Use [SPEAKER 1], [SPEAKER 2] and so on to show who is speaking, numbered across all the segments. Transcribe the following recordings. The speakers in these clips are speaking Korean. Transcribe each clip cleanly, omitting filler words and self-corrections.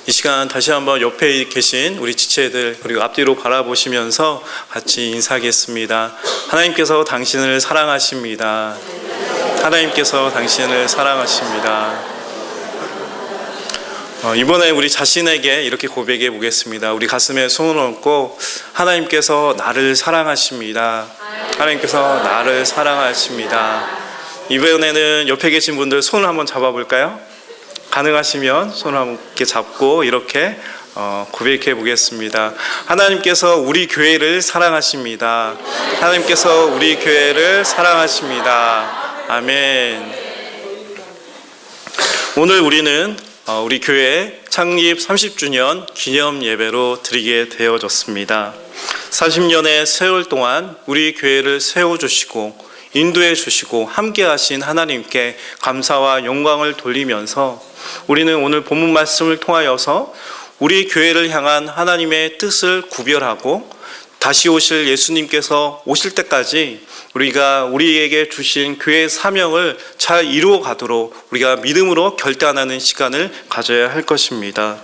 [SPEAKER 1] 이 시간 다시 한번 옆에 계신 우리 지체들 그리고 앞뒤로 바라보시면서 같이 인사하겠습니다. 하나님께서 당신을 사랑하십니다. 하나님께서 당신을 사랑하십니다. 이번에 우리 자신에게 이렇게 고백해 보겠습니다. 우리 가슴에 손을 얹고 하나님께서 나를 사랑하십니다. 하나님께서 나를 사랑하십니다. 이번에는 옆에 계신 분들 손을 한번 잡아볼까요? 가능하시면 손을 함께 잡고 이렇게 고백해 보겠습니다. 하나님께서 우리 교회를 사랑하십니다. 하나님께서 우리 교회를 사랑하십니다. 아멘. 오늘 우리는 우리 교회 창립 30주년 기념 예배로 드리게 되어졌습니다. 40년의 세월 동안 우리 교회를 세워주시고 인도해 주시고 함께 하신 하나님께 감사와 영광을 돌리면서 우리는 오늘 본문 말씀을 통하여서 우리 교회를 향한 하나님의 뜻을 구별하고 다시 오실 예수님께서 오실 때까지 우리가 우리에게 주신 교회 사명을 잘 이루어 가도록 우리가 믿음으로 결단하는 시간을 가져야 할 것입니다.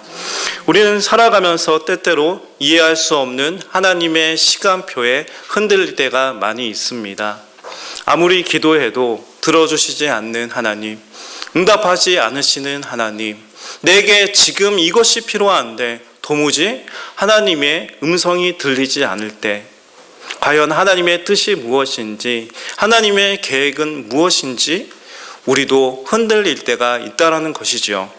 [SPEAKER 1] 우리는 살아가면서 때때로 이해할 수 없는 하나님의 시간표에 흔들릴 때가 많이 있습니다. 아무리 기도해도 들어주시지 않는 하나님, 응답하지 않으시는 하나님, 내게 지금 이것이 필요한데 도무지 하나님의 음성이 들리지 않을 때 과연 하나님의 뜻이 무엇인지, 하나님의 계획은 무엇인지 우리도 흔들릴 때가 있다라는 것이죠.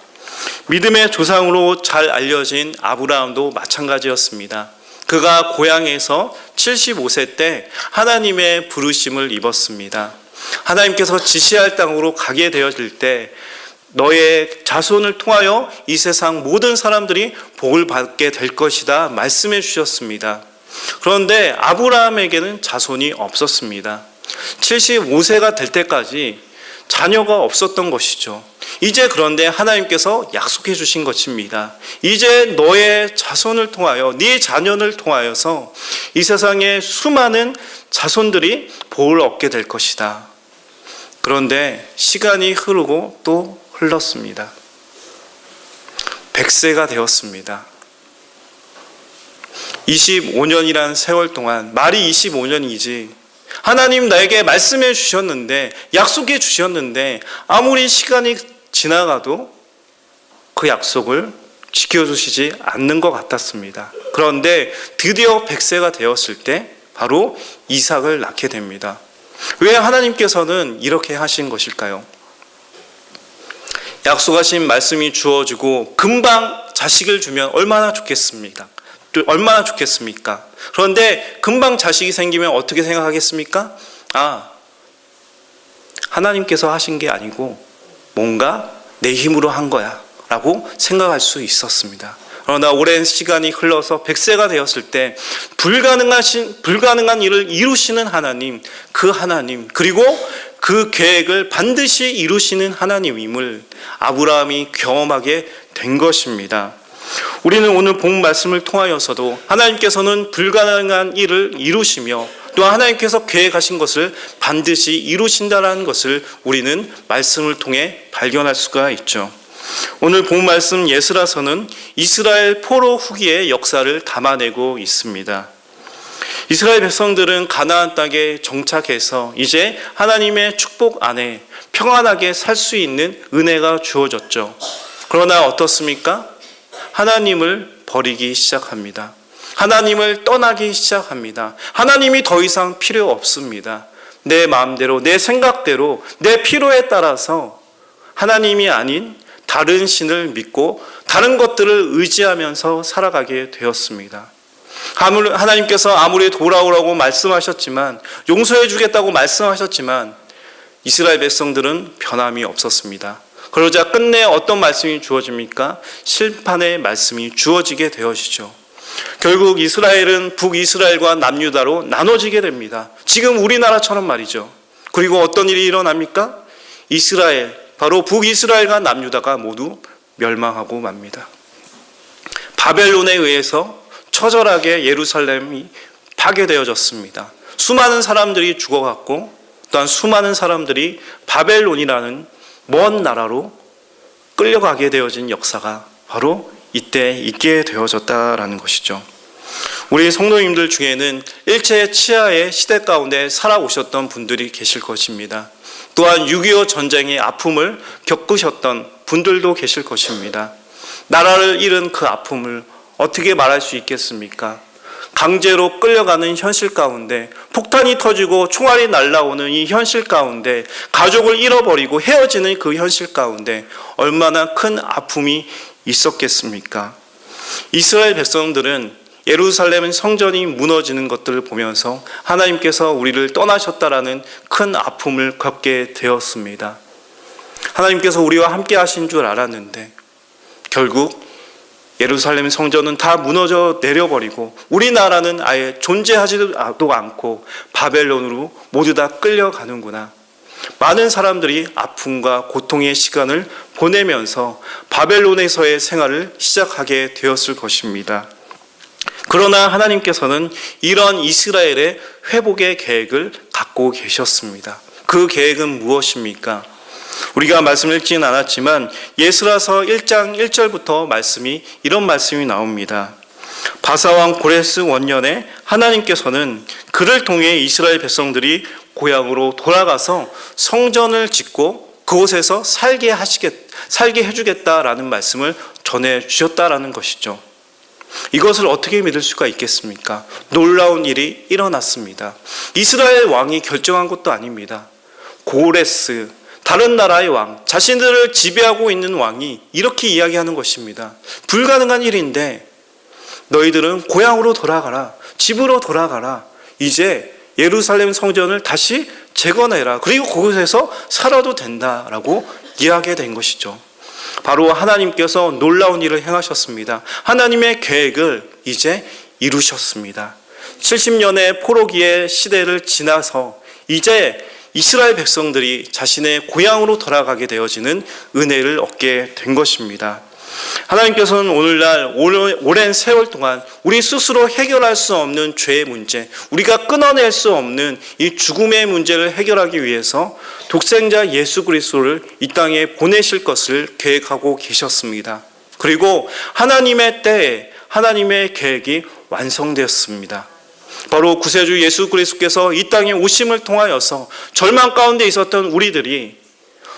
[SPEAKER 1] 믿음의 조상으로 잘 알려진 아브라함도 마찬가지였습니다. 그가 고향에서 75세 때 하나님의 부르심을 입었습니다. 하나님께서 지시할 땅으로 가게 되어질 때 너의 자손을 통하여 이 세상 모든 사람들이 복을 받게 될 것이다 말씀해 주셨습니다. 그런데 아브라함에게는 자손이 없었습니다. 75세가 될 때까지 자녀가 없었던 것이죠. 이제 그런데 하나님께서 약속해 주신 것입니다. 이제 너의 자손을 통하여, 네 자녀를 통하여서 이 세상에 수많은 자손들이 복을 얻게 될 것이다. 그런데 시간이 흐르고 또 흘렀습니다. 100세가 되었습니다. 25년이란 세월 동안, 말이 25년이지 하나님 나에게 말씀해 주셨는데, 약속해 주셨는데 아무리 시간이 지나가도 그 약속을 지켜주시지 않는 것 같았습니다. 그런데 드디어 100세가 되었을 때 바로 이삭을 낳게 됩니다. 왜 하나님께서는 이렇게 하신 것일까요? 약속하신 말씀이 주어지고 금방 자식을 주면 얼마나 좋겠습니까? 그런데 금방 자식이 생기면 어떻게 생각하겠습니까? 하나님께서 하신 게 아니고 뭔가 내 힘으로 한 거야 라고 생각할 수 있었습니다. 그러나 오랜 시간이 흘러서 100세가 되었을 때 불가능한 일을 이루시는 하나님, 그 하나님, 그리고 그 계획을 반드시 이루시는 하나님임을 아브라함이 경험하게 된 것입니다. 우리는 오늘 본 말씀을 통하여서도 하나님께서는 불가능한 일을 이루시며 또 하나님께서 계획하신 것을 반드시 이루신다는 것을 우리는 말씀을 통해 발견할 수가 있죠. 오늘 본 말씀 예스라서는 이스라엘 포로 후기의 역사를 담아내고 있습니다. 이스라엘 백성들은 가나안 땅에 정착해서 이제 하나님의 축복 안에 평안하게 살 수 있는 은혜가 주어졌죠. 그러나 어떻습니까? 하나님을 버리기 시작합니다. 하나님을 떠나기 시작합니다. 하나님이 더 이상 필요 없습니다. 내 마음대로, 내 생각대로, 내 필요에 따라서 하나님이 아닌 다른 신을 믿고 다른 것들을 의지하면서 살아가게 되었습니다. 하나님께서 아무리 돌아오라고 말씀하셨지만, 용서해 주겠다고 말씀하셨지만 이스라엘 백성들은 변함이 없었습니다. 그러자 끝내 어떤 말씀이 주어집니까? 심판의 말씀이 주어지게 되어지죠. 결국 이스라엘은 북이스라엘과 남유다로 나눠지게 됩니다. 지금 우리나라처럼 말이죠. 그리고 어떤 일이 일어납니까? 이스라엘, 바로 북이스라엘과 남유다가 모두 멸망하고 맙니다. 바벨론에 의해서 처절하게 예루살렘이 파괴되어졌습니다. 수많은 사람들이 죽어갔고 또한 수많은 사람들이 바벨론이라는 먼 나라로 끌려가게 되어진 역사가 바로 이때 있게 되어졌다라는 것이죠. 우리 성도님들 중에는 일제 치하의 시대 가운데 살아오셨던 분들이 계실 것입니다. 또한 6.25 전쟁의 아픔을 겪으셨던 분들도 계실 것입니다. 나라를 잃은 그 아픔을 어떻게 말할 수 있겠습니까? 강제로 끌려가는 현실 가운데, 폭탄이 터지고 총알이 날아오는 이 현실 가운데, 가족을 잃어버리고 헤어지는 그 현실 가운데 얼마나 큰 아픔이 있었겠습니까? 이스라엘 백성들은 예루살렘 성전이 무너지는 것들을 보면서 하나님께서 우리를 떠나셨다라는 큰 아픔을 겪게 되었습니다. 하나님께서 우리와 함께 하신 줄 알았는데 결국 예루살렘 성전은 다 무너져 내려버리고 우리나라는 아예 존재하지도 않고 바벨론으로 모두 다 끌려가는구나. 많은 사람들이 아픔과 고통의 시간을 보내면서 바벨론에서의 생활을 시작하게 되었을 것입니다. 그러나 하나님께서는 이런 이스라엘의 회복의 계획을 갖고 계셨습니다. 그 계획은 무엇입니까? 우리가 말씀을 읽지는 않았지만 예스라서 1장 1절부터 이런 말씀이 나옵니다. 바사왕 고레스 원년에 하나님께서는 그를 통해 이스라엘 백성들이 고향으로 돌아가서 성전을 짓고 그곳에서 살게 해주겠다라는 말씀을 전해주셨다라는 것이죠. 이것을 어떻게 믿을 수가 있겠습니까? 놀라운 일이 일어났습니다. 이스라엘 왕이 결정한 것도 아닙니다. 고레스, 다른 나라의 왕, 자신들을 지배하고 있는 왕이 이렇게 이야기하는 것입니다. 불가능한 일인데 너희들은 고향으로 돌아가라, 집으로 돌아가라. 이제 예루살렘 성전을 다시 재건해라. 그리고 그곳에서 살아도 된다라고 이야기된 것이죠. 바로 하나님께서 놀라운 일을 행하셨습니다. 하나님의 계획을 이제 이루셨습니다. 70년의 포로기의 시대를 지나서 이제 이스라엘 백성들이 자신의 고향으로 돌아가게 되어지는 은혜를 얻게 된 것입니다. 하나님께서는 오늘날 오랜 세월 동안 우리 스스로 해결할 수 없는 죄의 문제, 우리가 끊어낼 수 없는 이 죽음의 문제를 해결하기 위해서 독생자 예수 그리스도를 이 땅에 보내실 것을 계획하고 계셨습니다. 그리고 하나님의 때에 하나님의 계획이 완성되었습니다. 바로 구세주 예수 그리스도께서 이 땅에 오심을 통하여서 절망 가운데 있었던 우리들이,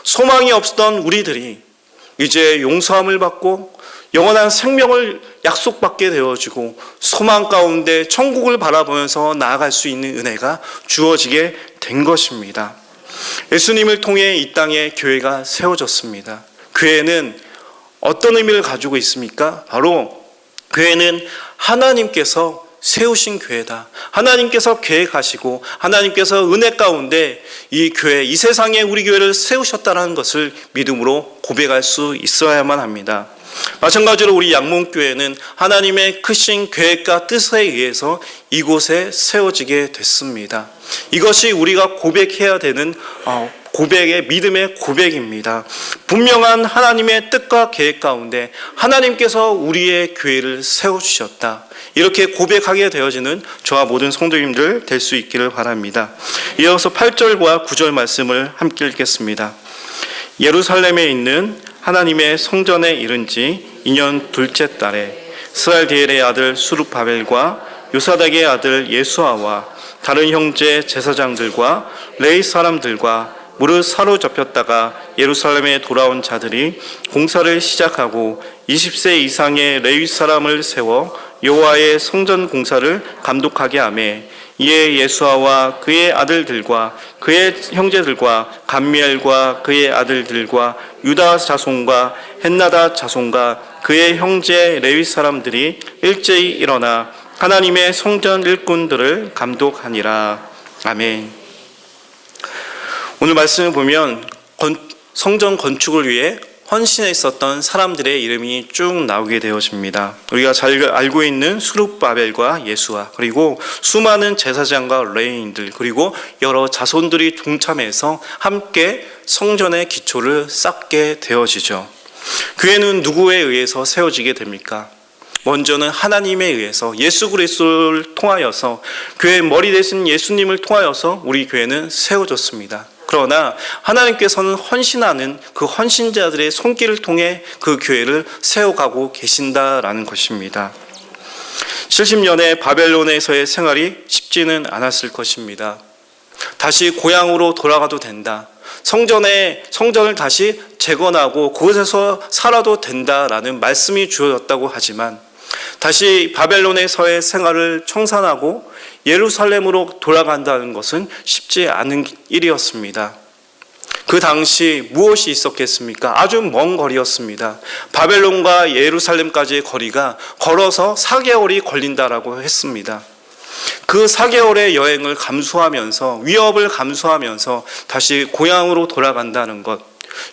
[SPEAKER 1] 소망이 없었던 우리들이 이제 용서함을 받고 영원한 생명을 약속받게 되어지고 소망 가운데 천국을 바라보면서 나아갈 수 있는 은혜가 주어지게 된 것입니다. 예수님을 통해 이 땅에 교회가 세워졌습니다. 교회는 어떤 의미를 가지고 있습니까? 바로 교회는 하나님께서 세우신 교회다. 하나님께서 계획하시고 하나님께서 은혜 가운데 이 교회, 이 세상에 우리 교회를 세우셨다는 것을 믿음으로 고백할 수 있어야만 합니다. 마찬가지로 우리 양문교회는 하나님의 크신 계획과 뜻에 의해서 이곳에 세워지게 됐습니다. 이것이 우리가 고백해야 되는 고백의 믿음의 고백입니다. 분명한 하나님의 뜻과 계획 가운데 하나님께서 우리의 교회를 세워주셨다. 이렇게 고백하게 되어지는 저와 모든 성도님들 될 수 있기를 바랍니다. 이어서 8절과 9절 말씀을 함께 읽겠습니다. 예루살렘에 있는 하나님의 성전에 이른 지 2년 둘째 달에 스알디엘의 아들 수룹바벨과 요사닥의 아들 예수아와 다른 형제 제사장들과 레위 사람들과 무릇 사로잡혔다가 예루살렘에 돌아온 자들이 공사를 시작하고 20세 이상의 레위 사람을 세워 여호와의 성전 공사를 감독하게 하며 이에 예수아와 그의 아들들과 그의 형제들과 감미엘과 그의 아들들과 유다 자손과 헨나다 자손과 그의 형제 레위 사람들이 일제히 일어나 하나님의 성전 일꾼들을 감독하니라. 아멘. 오늘 말씀을 보면 성전 건축을 위해 헌신했었던 사람들의 이름이 쭉 나오게 되어집니다. 우리가 잘 알고 있는 수룹바벨과 예수아, 그리고 수많은 제사장과 레위인들, 그리고 여러 자손들이 동참해서 함께 성전의 기초를 쌓게 되어지죠. 교회는 누구에 의해서 세워지게 됩니까? 먼저는 하나님에 의해서 예수 그리스도를 통하여서, 교회의 머리 되신 예수님을 통하여서 우리 교회는 세워졌습니다. 그러나 하나님께서는 헌신하는 그 헌신자들의 손길을 통해 그 교회를 세워가고 계신다라는 것입니다. 70년의 바벨론에서의 생활이 쉽지는 않았을 것입니다. 다시 고향으로 돌아가도 된다. 성전을 다시 재건하고 그곳에서 살아도 된다라는 말씀이 주어졌다고 하지만 다시 바벨론에서의 생활을 청산하고 예루살렘으로 돌아간다는 것은 쉽지 않은 일이었습니다. 그 당시 무엇이 있었겠습니까? 아주 먼 거리였습니다. 바벨론과 예루살렘까지의 거리가 걸어서 4개월이 걸린다라고 했습니다. 그 4개월의 여행을 감수하면서 위협을 감수하면서 다시 고향으로 돌아간다는 것,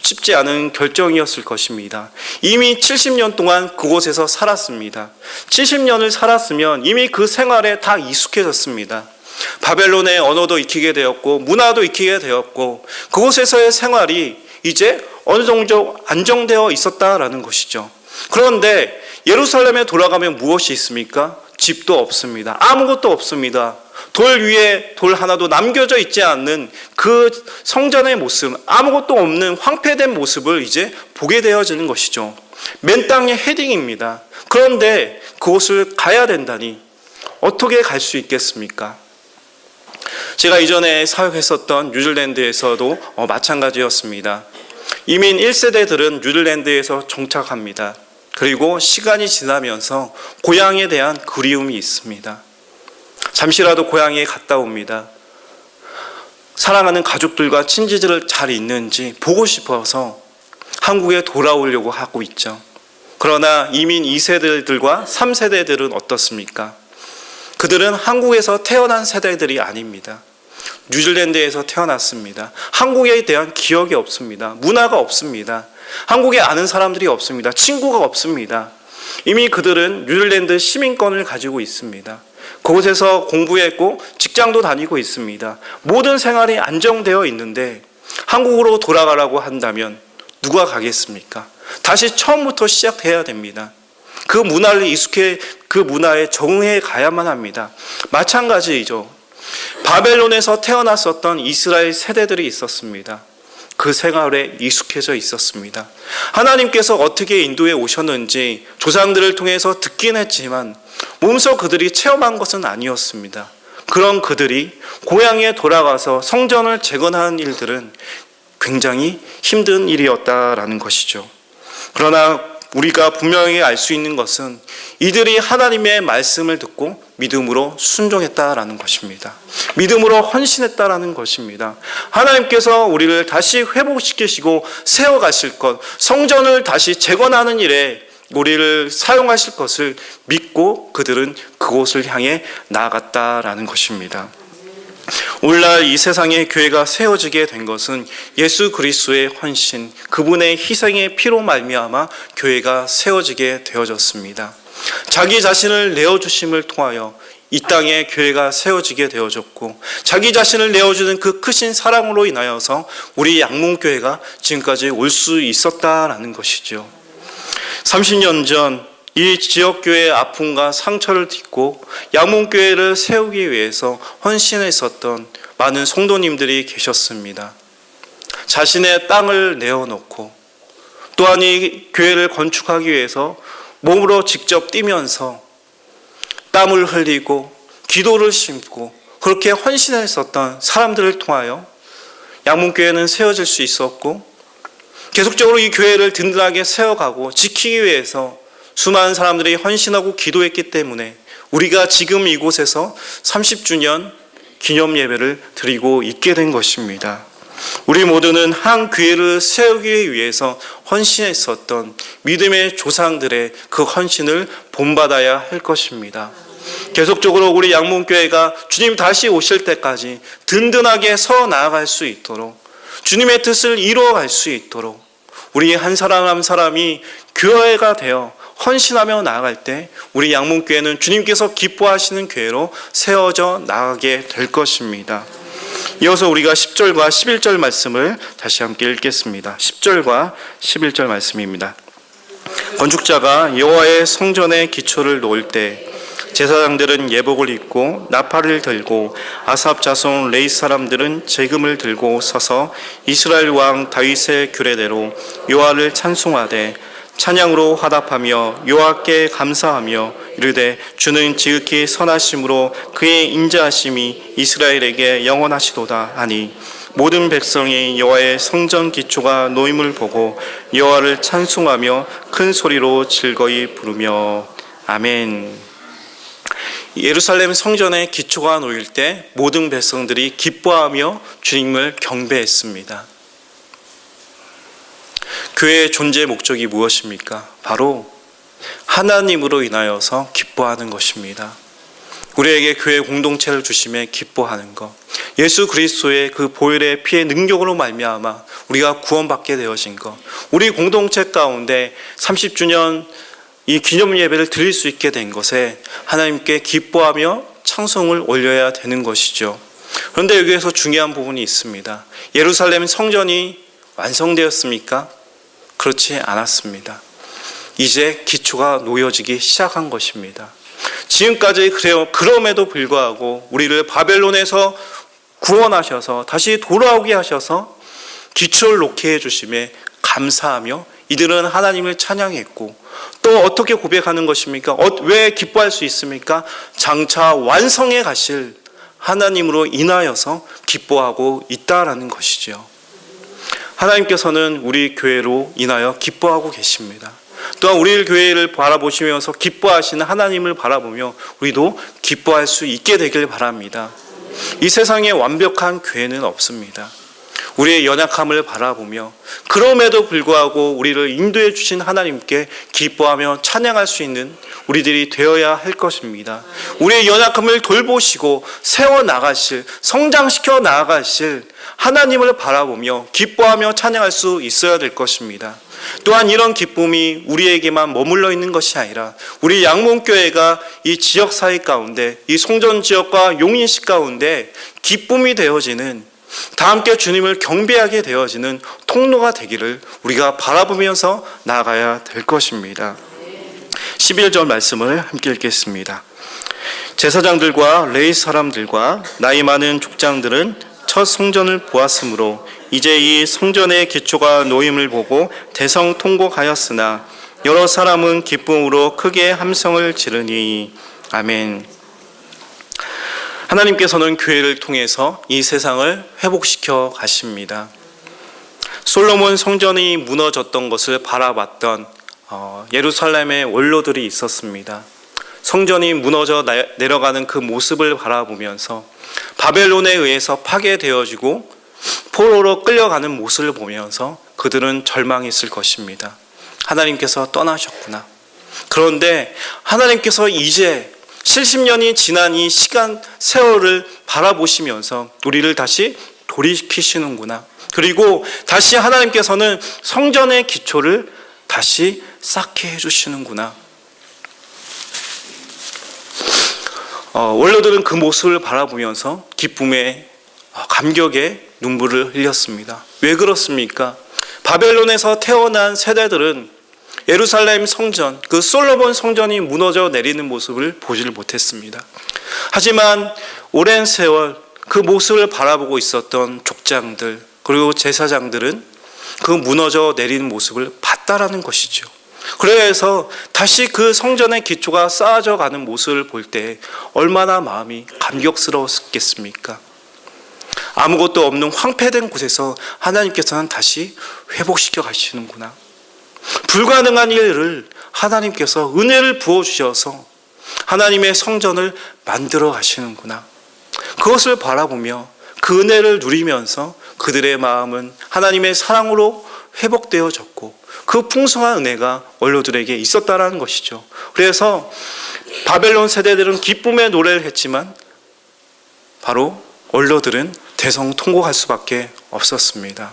[SPEAKER 1] 쉽지 않은 결정이었을 것입니다. 이미 70년 동안 그곳에서 살았습니다. 70년을 살았으면 이미 그 생활에 다 익숙해졌습니다. 바벨론의 언어도 익히게 되었고 문화도 익히게 되었고 그곳에서의 생활이 이제 어느 정도 안정되어 있었다라는 것이죠. 그런데 예루살렘에 돌아가면 무엇이 있습니까? 집도 없습니다. 아무것도 없습니다. 돌 위에 돌 하나도 남겨져 있지 않는 그 성전의 모습, 아무것도 없는 황폐된 모습을 이제 보게 되어지는 것이죠. 맨 땅의 헤딩입니다. 그런데 그곳을 가야 된다니 어떻게 갈 수 있겠습니까? 제가 이전에 사역했었던 뉴질랜드에서도 마찬가지였습니다. 이민 1세대들은 뉴질랜드에서 정착합니다. 그리고 시간이 지나면서 고향에 대한 그리움이 있습니다. 잠시라도 고향에 갔다 옵니다. 사랑하는 가족들과 친지들을 잘 있는지 보고 싶어서 한국에 돌아오려고 하고 있죠. 그러나 이민 2세대들과 3세대들은 어떻습니까? 그들은 한국에서 태어난 세대들이 아닙니다. 뉴질랜드에서 태어났습니다. 한국에 대한 기억이 없습니다. 문화가 없습니다. 한국에 아는 사람들이 없습니다. 친구가 없습니다. 이미 그들은 뉴질랜드 시민권을 가지고 있습니다. 그곳에서 공부했고 직장도 다니고 있습니다. 모든 생활이 안정되어 있는데 한국으로 돌아가라고 한다면 누가 가겠습니까? 다시 처음부터 시작해야 됩니다. 그 문화에 적응해 가야만 합니다. 마찬가지이죠. 바벨론에서 태어났었던 이스라엘 세대들이 있었습니다. 그 생활에 익숙해져 있었습니다. 하나님께서 어떻게 인도해 오셨는지 조상들을 통해서 듣긴 했지만 몸소 그들이 체험한 것은 아니었습니다. 그런 그들이 고향에 돌아가서 성전을 재건하는 일들은 굉장히 힘든 일이었다라는 것이죠. 그러나 우리가 분명히 알 수 있는 것은 이들이 하나님의 말씀을 듣고 믿음으로 순종했다라는 것입니다. 믿음으로 헌신했다라는 것입니다. 하나님께서 우리를 다시 회복시키시고 세워가실 것, 성전을 다시 재건하는 일에 우리를 사용하실 것을 믿고 그들은 그곳을 향해 나아갔다라는 것입니다. 오늘날 이 세상에 교회가 세워지게 된 것은 예수 그리스도의 헌신, 그분의 희생의 피로 말미암아 교회가 세워지게 되어졌습니다. 자기 자신을 내어주심을 통하여 이 땅에 교회가 세워지게 되어졌고 자기 자신을 내어주는 그 크신 사랑으로 인하여서 우리 양문교회가 지금까지 올 수 있었다라는 것이죠. 30년 전 이 지역교회의 아픔과 상처를 딛고 양문교회를 세우기 위해서 헌신했었던 많은 성도님들이 계셨습니다. 자신의 땅을 내어놓고 또한 이 교회를 건축하기 위해서 몸으로 직접 뛰면서 땀을 흘리고 기도를 심고 그렇게 헌신했었던 사람들을 통하여 양문교회는 세워질 수 있었고 계속적으로 이 교회를 든든하게 세워가고 지키기 위해서 수많은 사람들이 헌신하고 기도했기 때문에 우리가 지금 이곳에서 30주년 기념 예배를 드리고 있게 된 것입니다. 우리 모두는 한 교회를 세우기 위해서 헌신했었던 믿음의 조상들의 그 헌신을 본받아야 할 것입니다. 계속적으로 우리 양문교회가 주님 다시 오실 때까지 든든하게 서 나아갈 수 있도록 주님의 뜻을 이루어갈 수 있도록 우리 한 사람 한 사람이 교회가 되어 헌신하며 나아갈 때 우리 양문교회는 주님께서 기뻐하시는 교회로 세워져 나가게 될 것입니다. 이어서 우리가 10절과 11절 말씀을 다시 함께 읽겠습니다. 10절과 11절 말씀입니다. 건축자가 여호와의 성전의 기초를 놓을 때 제사장들은 예복을 입고 나팔을 들고 아삽 자손 레위 사람들은 제금을 들고 서서 이스라엘 왕 다윗의 규례대로 여호와를 찬송하되 찬양으로 화답하며 여호와께 감사하며 이르되 주는 지극히 선하심으로 그의 인자하심이 이스라엘에게 영원하시도다 하니 모든 백성이 여호와의 성전 기초가 놓임을 보고 여호와를 찬송하며 큰 소리로 즐거이 부르며 아멘. 예루살렘 성전의 기초가 놓일 때 모든 백성들이 기뻐하며 주님을 경배했습니다. 교회의 존재 목적이 무엇입니까? 바로 하나님으로 인하여서 기뻐하는 것입니다. 우리에게 교회 공동체를 주심에 기뻐하는 것, 예수 그리스도의 그 보혈의 피의 능력으로 말미암아 우리가 구원받게 되어진 것, 우리 공동체 가운데 30주년 이 기념 예배를 드릴 수 있게 된 것에 하나님께 기뻐하며 찬송을 올려야 되는 것이죠. 그런데 여기에서 중요한 부분이 있습니다. 예루살렘 성전이 완성되었습니까? 그렇지 않았습니다. 이제 기초가 놓여지기 시작한 것입니다. 지금까지 그래요. 그럼에도 불구하고 우리를 바벨론에서 구원하셔서 다시 돌아오게 하셔서 기초를 놓게 해주심에 감사하며 이들은 하나님을 찬양했고 또 어떻게 고백하는 것입니까? 왜 기뻐할 수 있습니까? 장차 완성해 가실 하나님으로 인하여서 기뻐하고 있다라는 것이죠. 하나님께서는 우리 교회로 인하여 기뻐하고 계십니다. 또한 우리 교회를 바라보시면서 기뻐하시는 하나님을 바라보며 우리도 기뻐할 수 있게 되길 바랍니다. 이 세상에 완벽한 교회는 없습니다. 우리의 연약함을 바라보며 그럼에도 불구하고 우리를 인도해 주신 하나님께 기뻐하며 찬양할 수 있는 우리들이 되어야 할 것입니다. 우리의 연약함을 돌보시고 세워나가실, 성장시켜 나가실 하나님을 바라보며 기뻐하며 찬양할 수 있어야 될 것입니다. 또한 이런 기쁨이 우리에게만 머물러 있는 것이 아니라 우리 양문교회가 이 지역사회 가운데 이 송전지역과 용인시 가운데 기쁨이 되어지는 다 함께 주님을 경배하게 되어지는 통로가 되기를 우리가 바라보면서 나아가야 될 것입니다. 11절 말씀을 함께 읽겠습니다. 제사장들과 레위 사람들과 나이 많은 족장들은 첫 성전을 보았으므로 이제 이 성전의 기초가 놓임을 보고 대성통곡하였으나 여러 사람은 기쁨으로 크게 함성을 지르니 아멘. 하나님께서는 교회를 통해서 이 세상을 회복시켜 가십니다. 솔로몬 성전이 무너졌던 것을 바라봤던 예루살렘의 원로들이 있었습니다. 성전이 무너져 내려가는 그 모습을 바라보면서 바벨론에 의해서 파괴되어지고 포로로 끌려가는 모습을 보면서 그들은 절망했을 것입니다. 하나님께서 떠나셨구나. 그런데 하나님께서 이제 70년이 지난 이 시간 세월을 바라보시면서 우리를 다시 돌이키시는구나. 그리고 다시 하나님께서는 성전의 기초를 다시 쌓게 해주시는구나. 원로들은 그 모습을 바라보면서 기쁨에 감격에 눈물을 흘렸습니다. 왜 그렇습니까? 바벨론에서 태어난 세대들은 예루살렘 성전, 그 솔로몬 성전이 무너져 내리는 모습을 보지를 못했습니다. 하지만 오랜 세월 그 모습을 바라보고 있었던 족장들 그리고 제사장들은 그 무너져 내리는 모습을 봤다라는 것이죠. 그래서 다시 그 성전의 기초가 쌓아져 가는 모습을 볼 때 얼마나 마음이 감격스러웠겠습니까? 아무것도 없는 황폐된 곳에서 하나님께서는 다시 회복시켜 가시는구나. 불가능한 일을 하나님께서 은혜를 부어주셔서 하나님의 성전을 만들어 가시는구나. 그것을 바라보며 그 은혜를 누리면서 그들의 마음은 하나님의 사랑으로 회복되어졌고 그 풍성한 은혜가 원로들에게 있었다라는 것이죠. 그래서 바벨론 세대들은 기쁨의 노래를 했지만 바로 원로들은 대성통곡할 수밖에 없었습니다.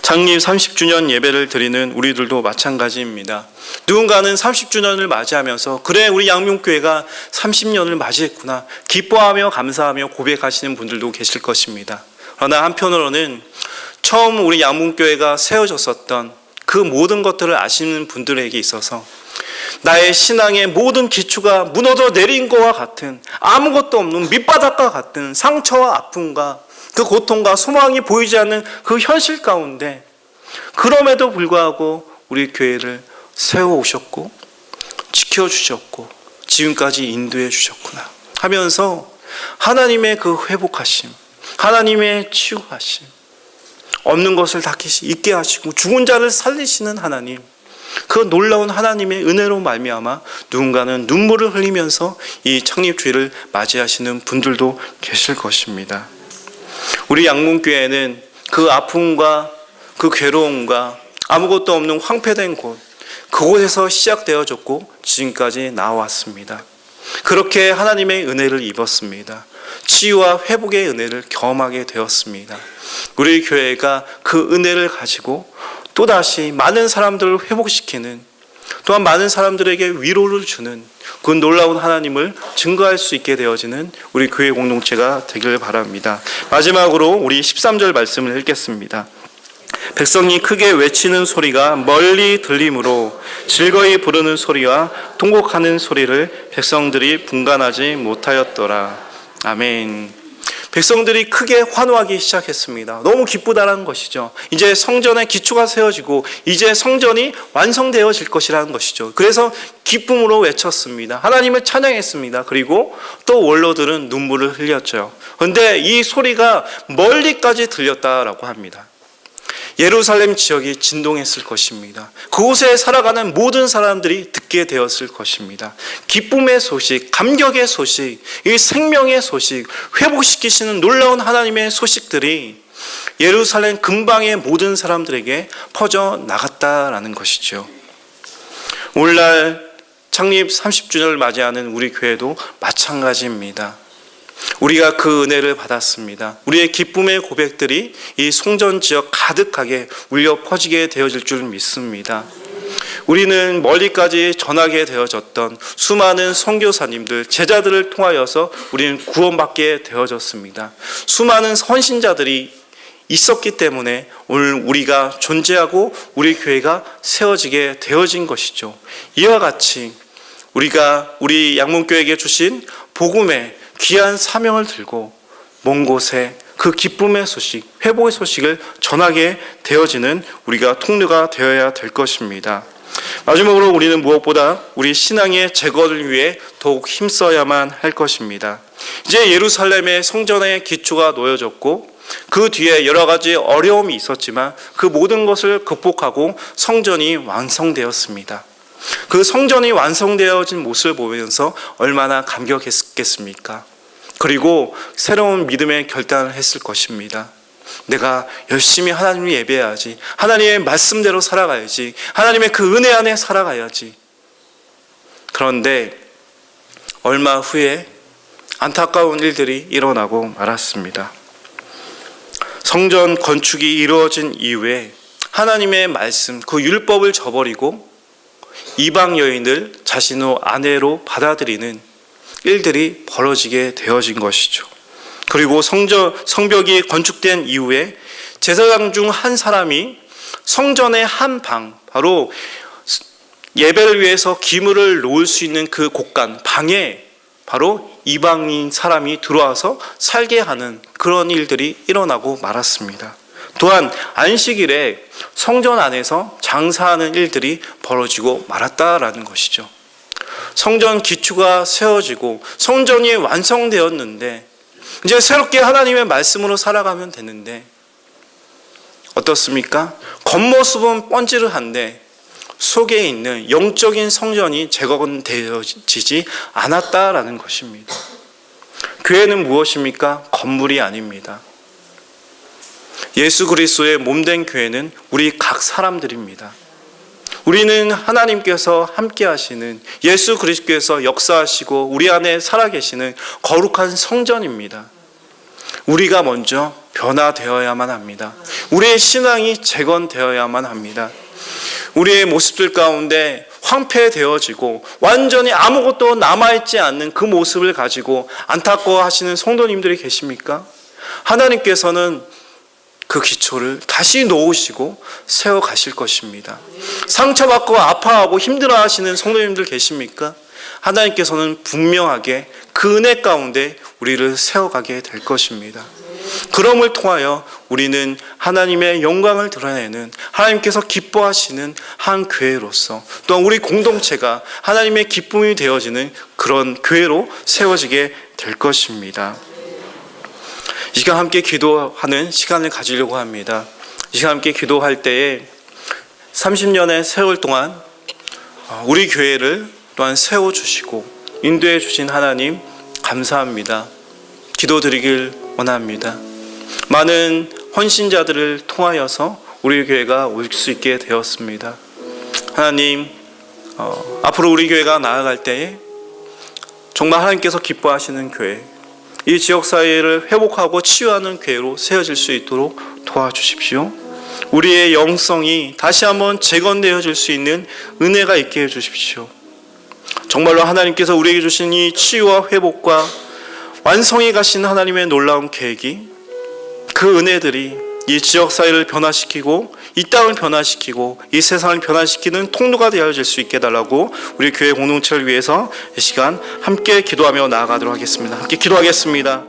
[SPEAKER 1] 창립 30주년 예배를 드리는 우리들도 마찬가지입니다. 누군가는 30주년을 맞이하면서 그래 우리 양문교회가 30년을 맞이했구나 기뻐하며 감사하며 고백하시는 분들도 계실 것입니다. 그러나 한편으로는 처음 우리 양문교회가 세워졌었던 그 모든 것들을 아시는 분들에게 있어서 나의 신앙의 모든 기초가 무너져 내린 것과 같은, 아무것도 없는 밑바닥과 같은 상처와 아픔과 그 고통과 소망이 보이지 않는 그 현실 가운데, 그럼에도 불구하고 우리 교회를 세워오셨고 지켜주셨고 지금까지 인도해 주셨구나 하면서 하나님의 그 회복하심, 하나님의 치유하심, 없는 것을 다 있게 하시고 죽은 자를 살리시는 하나님, 그 놀라운 하나님의 은혜로 말미암아 누군가는 눈물을 흘리면서 이 창립주일을 맞이하시는 분들도 계실 것입니다. 우리 양문교회는 그 아픔과 그 괴로움과 아무것도 없는 황폐된 곳, 그곳에서 시작되어졌고 지금까지 나와왔습니다. 그렇게 하나님의 은혜를 입었습니다. 치유와 회복의 은혜를 경험하게 되었습니다. 우리 교회가 그 은혜를 가지고 또다시 많은 사람들을 회복시키는, 또한 많은 사람들에게 위로를 주는 그 놀라운 하나님을 증거할 수 있게 되어지는 우리 교회 공동체가 되기를 바랍니다. 마지막으로 우리 13절 말씀을 읽겠습니다. 백성이 크게 외치는 소리가 멀리 들리므로 즐거이 부르는 소리와 통곡하는 소리를 백성들이 분간하지 못하였더라. 아멘. 백성들이 크게 환호하기 시작했습니다. 너무 기쁘다는 것이죠. 이제 성전의 기초가 세워지고 이제 성전이 완성되어질 것이라는 것이죠. 그래서 기쁨으로 외쳤습니다. 하나님을 찬양했습니다. 그리고 또 원로들은 눈물을 흘렸죠. 그런데 이 소리가 멀리까지 들렸다라고 합니다. 예루살렘 지역이 진동했을 것입니다. 그곳에 살아가는 모든 사람들이 듣게 되었을 것입니다. 기쁨의 소식, 감격의 소식, 이 생명의 소식, 회복시키시는 놀라운 하나님의 소식들이 예루살렘 근방의 모든 사람들에게 퍼져 나갔다라는 것이죠. 오늘날 창립 30주년을 맞이하는 우리 교회도 마찬가지입니다. 우리가 그 은혜를 받았습니다. 우리의 기쁨의 고백들이 이 송전 지역 가득하게 울려 퍼지게 되어질 줄 믿습니다. 우리는 멀리까지 전하게 되어졌던 수많은 선교사님들, 제자들을 통하여서 우리는 구원받게 되어졌습니다. 수많은 선신자들이 있었기 때문에 오늘 우리가 존재하고 우리 교회가 세워지게 되어진 것이죠. 이와 같이 우리가 우리 양문교회에게 주신 복음의 귀한 사명을 들고 먼 곳에 그 기쁨의 소식, 회복의 소식을 전하게 되어지는 우리가 통로가 되어야 될 것입니다. 마지막으로 우리는 무엇보다 우리 신앙의 재건을 위해 더욱 힘써야만 할 것입니다. 이제 예루살렘의 성전의 기초가 놓여졌고 그 뒤에 여러 가지 어려움이 있었지만 그 모든 것을 극복하고 성전이 완성되었습니다. 그 성전이 완성되어진 모습을 보면서 얼마나 감격했겠습니까? 그리고 새로운 믿음의 결단을 했을 것입니다. 내가 열심히 하나님을 예배해야지, 하나님의 말씀대로 살아가야지, 하나님의 그 은혜 안에 살아가야지. 그런데 얼마 후에 안타까운 일들이 일어나고 말았습니다. 성전 건축이 이루어진 이후에 하나님의 말씀, 그 율법을 저버리고 이방 여인을 자신의 아내로 받아들이는 일들이 벌어지게 되어진 것이죠. 그리고 성벽이 건축된 이후에 제사장 중 한 사람이 성전의 한 방, 바로 예배를 위해서 기물을 놓을 수 있는 그 곳간, 방에 바로 이방인 사람이 들어와서 살게 하는 그런 일들이 일어나고 말았습니다. 또한 안식일에 성전 안에서 장사하는 일들이 벌어지고 말았다라는 것이죠. 성전 기초가 세워지고 성전이 완성되었는데 이제 새롭게 하나님의 말씀으로 살아가면 되는데 어떻습니까? 겉모습은 뻔질한데 속에 있는 영적인 성전이 재건되어지지 않았다라는 것입니다. 교회는 무엇입니까? 건물이 아닙니다. 예수 그리스도의 몸된 교회는 우리 각 사람들입니다. 우리는 하나님께서 함께 하시는, 예수 그리스도께서 역사하시고 우리 안에 살아계시는 거룩한 성전입니다. 우리가 먼저 변화되어야만 합니다. 우리의 신앙이 재건되어야만 합니다. 우리의 모습들 가운데 황폐되어지고 완전히 아무것도 남아있지 않는 그 모습을 가지고 안타까워하시는 성도님들이 계십니까? 하나님께서는 그 기초를 다시 놓으시고 세워 가실 것입니다. 상처받고 아파하고 힘들어하시는 성도님들 계십니까? 하나님께서는 분명하게 그 은혜 가운데 우리를 세워가게 될 것입니다. 그럼을 통하여 우리는 하나님의 영광을 드러내는, 하나님께서 기뻐하시는 한 교회로서, 또한 우리 공동체가 하나님의 기쁨이 되어지는 그런 교회로 세워지게 될 것입니다. 이 시간 함께 기도하는 시간을 가지려고 합니다. 이 시간 함께 기도할 때에 30년의 세월 동안 우리 교회를 또한 세워주시고 인도해 주신 하나님 감사합니다. 기도드리길 원합니다. 많은 헌신자들을 통하여서 우리 교회가 올 수 있게 되었습니다. 하나님, 앞으로 우리 교회가 나아갈 때에 정말 하나님께서 기뻐하시는 교회, 이 지역사회를 회복하고 치유하는 교회로 세워질 수 있도록 도와주십시오. 우리의 영성이 다시 한번 재건되어질 수 있는 은혜가 있게 해주십시오. 정말로 하나님께서 우리에게 주신 이 치유와 회복과 완성해 가신 하나님의 놀라운 계획이, 그 은혜들이 이 지역사회를 변화시키고 이 땅을 변화시키고 이 세상을 변화시키는 통로가 되어질 수 있게 해달라고 우리 교회 공동체를 위해서 이 시간 함께 기도하며 나아가도록 하겠습니다. 함께 기도하겠습니다.